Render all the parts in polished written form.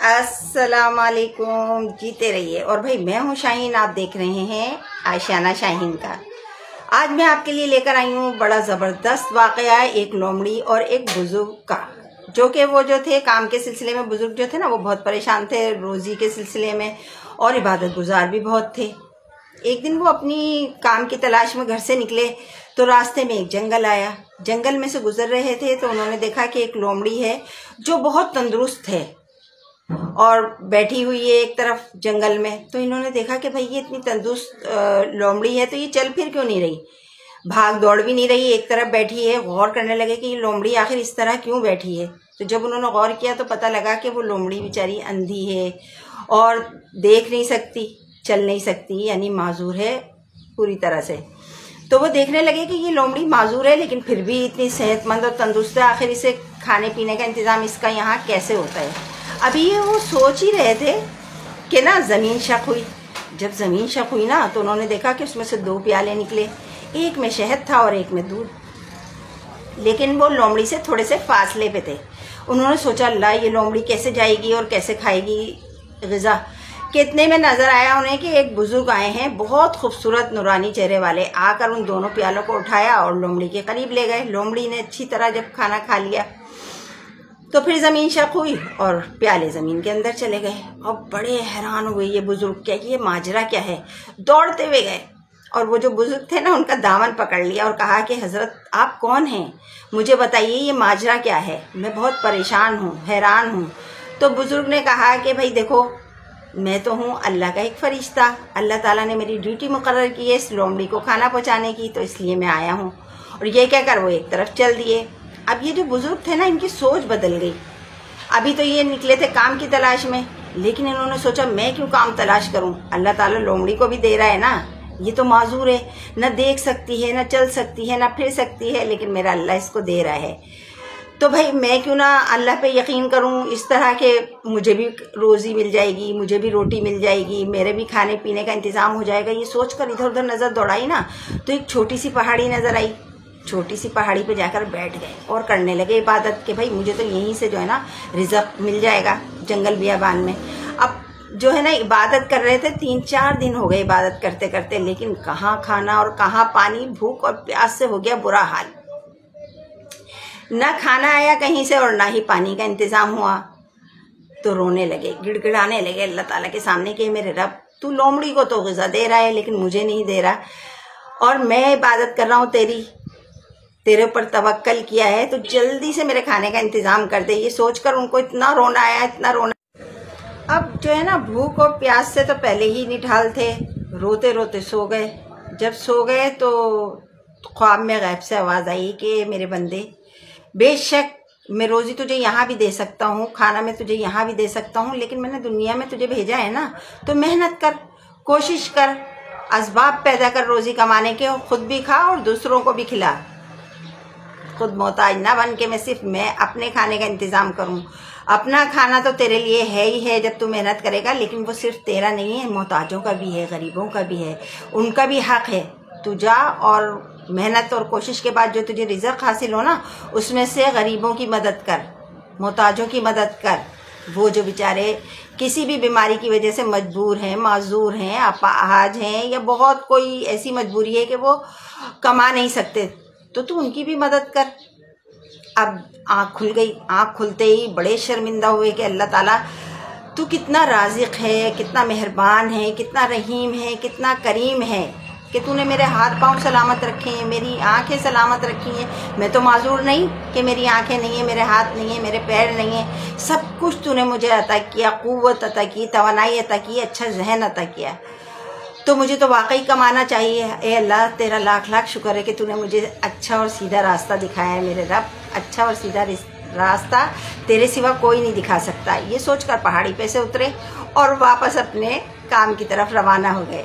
अस्सलाम वालेकुम। जीते रहिए। और भाई मैं हूँ शाहीन, आप देख रहे हैं आशियाना शाहीन का। आज मैं आपके लिए लेकर आई हूँ बड़ा ज़बरदस्त वाक़या, एक लोमड़ी और एक बुजुर्ग का, जो कि वो जो थे काम के सिलसिले में, बुजुर्ग जो थे ना वो बहुत परेशान थे रोज़ी के सिलसिले में और इबादत गुजार भी बहुत थे। एक दिन वो अपनी काम की तलाश में घर से निकले तो रास्ते में एक जंगल आया। जंगल में से गुजर रहे थे तो उन्होंने देखा कि एक लोमड़ी है जो बहुत तंदुरुस्त है और बैठी हुई है एक तरफ जंगल में। तो इन्होंने देखा कि भाई ये इतनी तंदुरुस्त लोमड़ी है तो ये चल फिर क्यों नहीं रही, भाग दौड़ भी नहीं रही, एक तरफ बैठी है। गौर करने लगे कि ये लोमड़ी आखिर इस तरह क्यों बैठी है। तो जब उन्होंने गौर किया तो पता लगा कि वो लोमड़ी बेचारी अंधी है और देख नहीं सकती, चल नहीं सकती, यानी माजूर है पूरी तरह से। तो वो देखने लगे कि ये लोमड़ी माजूर है लेकिन फिर भी इतनी सेहतमंद और तंदुरुस्त है, आखिर इसे खाने पीने का इंतज़ाम इसका यहाँ कैसे होता है। अभी ये वो सोच ही रहे थे कि ना ज़मीन शक हुई। जब ज़मीन शक हुई ना तो उन्होंने देखा कि उसमें से 2 प्याले निकले, एक में शहद था और एक में दूध, लेकिन वो लोमड़ी से थोड़े से फासले पे थे। उन्होंने सोचा ला ये लोमड़ी कैसे जाएगी और कैसे खाएगी ग़िज़ा। कितने में नज़र आया उन्हें कि एक बुजुर्ग आए हैं, बहुत खूबसूरत नूरानी चेहरे वाले, आकर उन दोनों प्यालों को उठाया और लोमड़ी के करीब ले गए। लोमड़ी ने अच्छी तरह जब खाना खा लिया तो फिर ज़मीन शक हुई और प्याले ज़मीन के अंदर चले गए। अब बड़े हैरान हुए ये बुजुर्ग, क्या ये माजरा क्या है। दौड़ते हुए गए और वो जो बुजुर्ग थे ना उनका दामन पकड़ लिया और कहा कि हज़रत आप कौन हैं, मुझे बताइए ये माजरा क्या है, मैं बहुत परेशान हूँ, हैरान हूँ। तो बुजुर्ग ने कहा कि भाई देखो, मैं तो हूँ अल्लाह का एक फरिश्ता, अल्लाह ताला ने मेरी ड्यूटी मुकर्रर की है इस लोमड़ी को खाना पहुँचाने की, तो इसलिए मैं आया हूँ। और ये कहकर वो एक तरफ चल दिए। अब ये जो बुजुर्ग थे ना इनकी सोच बदल गई। अभी तो ये निकले थे काम की तलाश में, लेकिन इन्होंने सोचा मैं क्यों काम तलाश करूं, अल्लाह ताला लोमड़ी को भी दे रहा है ना, ये तो माजूर है, न देख सकती है, न चल सकती है, न फिर सकती है, लेकिन मेरा अल्लाह इसको दे रहा है, तो भाई मैं क्यों ना अल्लाह पे यकीन करूं, इस तरह के मुझे भी रोज़ी मिल जाएगी, मुझे भी रोटी मिल जाएगी, मेरे भी खाने पीने का इंतज़ाम हो जाएगा। ये सोचकर इधर उधर नज़र दौड़ाई ना तो एक छोटी सी पहाड़ी नज़र आई। छोटी सी पहाड़ी पे जाकर बैठ गए और करने लगे इबादत कि भाई मुझे तो यहीं से जो है ना रिज़्क़ मिल जाएगा जंगल बियाबान में। अब जो है ना इबादत कर रहे थे, 3-4 दिन हो गए इबादत करते करते, लेकिन कहाँ खाना और कहाँ पानी, भूख और प्यास से हो गया बुरा हाल। ना खाना आया कहीं से और ना ही पानी का इंतज़ाम हुआ। तो रोने लगे, गिड़गिड़ाने लगे अल्लाह ताला के सामने कि मेरे रब, तू लोमड़ी को तो ग़िज़ा दे रहा है लेकिन मुझे नहीं दे रहा, और मैं इबादत कर रहा हूँ तेरे ऊपर तवक्कल किया है, तो जल्दी से मेरे खाने का इंतज़ाम कर दे। ये सोचकर उनको इतना रोना आया, इतना रोना। अब जो है ना भूख और प्यास से तो पहले ही निठाल थे, रोते रोते सो गए। जब सो गए तो ख्वाब में गैब से आवाज़ आई कि मेरे बंदे, बेशक मैं रोज़ी तुझे यहाँ भी दे सकता हूँ, खाना मैं तुझे यहाँ भी दे सकता हूँ, लेकिन मैंने दुनिया में तुझे भेजा है ना, तो मेहनत कर, कोशिश कर, असबाब पैदा कर रोज़ी कमाने के, और ख़ुद भी खा और दूसरों को भी खिला। खुद मोहताज ना बन के मैं अपने खाने का इंतज़ाम करूं। अपना खाना तो तेरे लिए है ही है जब तू मेहनत करेगा, लेकिन वो सिर्फ तेरा नहीं है, मोहताजों का भी है, गरीबों का भी है, उनका भी हक है। तू जा और मेहनत और कोशिश के बाद जो तुझे रिज़्क़ हासिल हो ना, उसमें से गरीबों की मदद कर, मोहताजों की मदद कर, वो जो बेचारे किसी भी बीमारी की वजह से मजबूर हैं, माजूर हैं, अपाहज हैं, या बहुत कोई ऐसी मजबूरी है कि वो कमा नहीं सकते, तो तू उनकी भी मदद कर। अब आँख खुल गई। आँख खुलते ही बड़े शर्मिंदा हुए कि अल्लाह ताला तू कितना राज़िक़ है, कितना मेहरबान है, कितना रहीम है, कितना करीम है कि तूने मेरे हाथ पाँव सलामत रखे हैं, मेरी आँखें सलामत रखी हैं। मैं तो माजूर नहीं कि मेरी आँखें नहीं है, मेरे हाथ नहीं है, मेरे पैर नहीं है, सब कुछ तूने मुझे अता किया, क़ुव्वत अता की, तवानाई अता की, अच्छा जहन अता किया, तो मुझे तो वाकई कमाना चाहिए। ए अल्लाह, तेरा लाख लाख शुक्र है कि तूने मुझे अच्छा और सीधा रास्ता दिखाया है मेरे रब, अच्छा और सीधा रास्ता तेरे सिवा कोई नहीं दिखा सकता। ये सोचकर पहाड़ी पे से उतरे और वापस अपने काम की तरफ रवाना हो गए।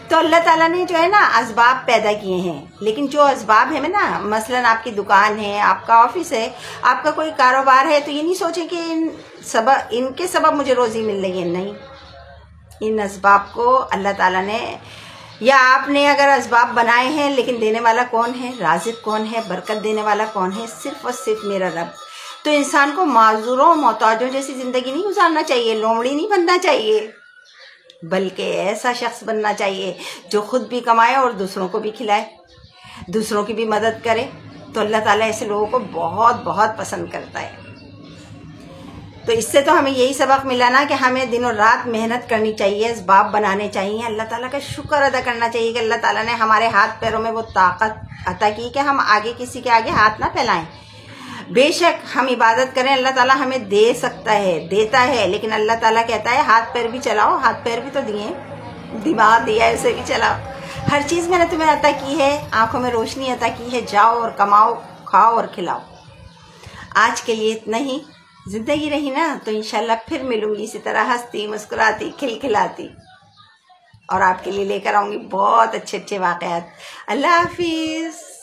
तो अल्लाह ताला ने जो है ना असबाब पैदा किए हैं, लेकिन जो असबाब है ना, मसलन आपकी दुकान है, आपका ऑफिस है, आपका कोई कारोबार है, तो ये नहीं सोचें कि इनके सबब मुझे रोज़ी मिल रही है, नहीं। इन असबाब को अल्लाह ताला ने या आपने अगर असबाब बनाए हैं, लेकिन देने वाला कौन है, राज़िक़ कौन है, बरकत देने वाला कौन है, सिर्फ़ और सिर्फ मेरा रब। तो इंसान को माजूरों मोहताजों जैसी ज़िंदगी नहीं गुजारना चाहिए, लोमड़ी नहीं बनना चाहिए, बल्कि ऐसा शख्स बनना चाहिए जो खुद भी कमाए और दूसरों को भी खिलाए, दूसरों की भी मदद करे। तो अल्लाह ताला ऐसे लोगों को बहुत बहुत पसंद करता है। तो इससे तो हमें यही सबक मिला ना कि हमें दिनों रात मेहनत करनी चाहिए, इसबाब बनाने चाहिए, अल्लाह ताला का शुक्र अदा करना चाहिए कि अल्लाह ताला ने हमारे हाथ पैरों में वो ताकत अता की कि हम आगे किसी के आगे हाथ ना फैलाएं। बेशक हम इबादत करें, अल्लाह ताला हमें दे सकता है, देता है, लेकिन अल्लाह ताला कहता है हाथ पैर भी चलाओ, हाथ पैर भी तो दिए, दिमाग दिया है उसे भी चलाओ, हर चीज़ मैंने तुम्हें अता की है, आंखों में रोशनी अता की है, जाओ और कमाओ, खाओ और खिलाओ। आज के लिए इतना ही। जिंदगी रही ना तो इंशाल्लाह फिर मिलूंगी इसी तरह हंसती मुस्कुराती खिलखिलाती, और आपके लिए लेकर आऊंगी बहुत अच्छे अच्छे वाक़यात। अल्लाह हाफिज़।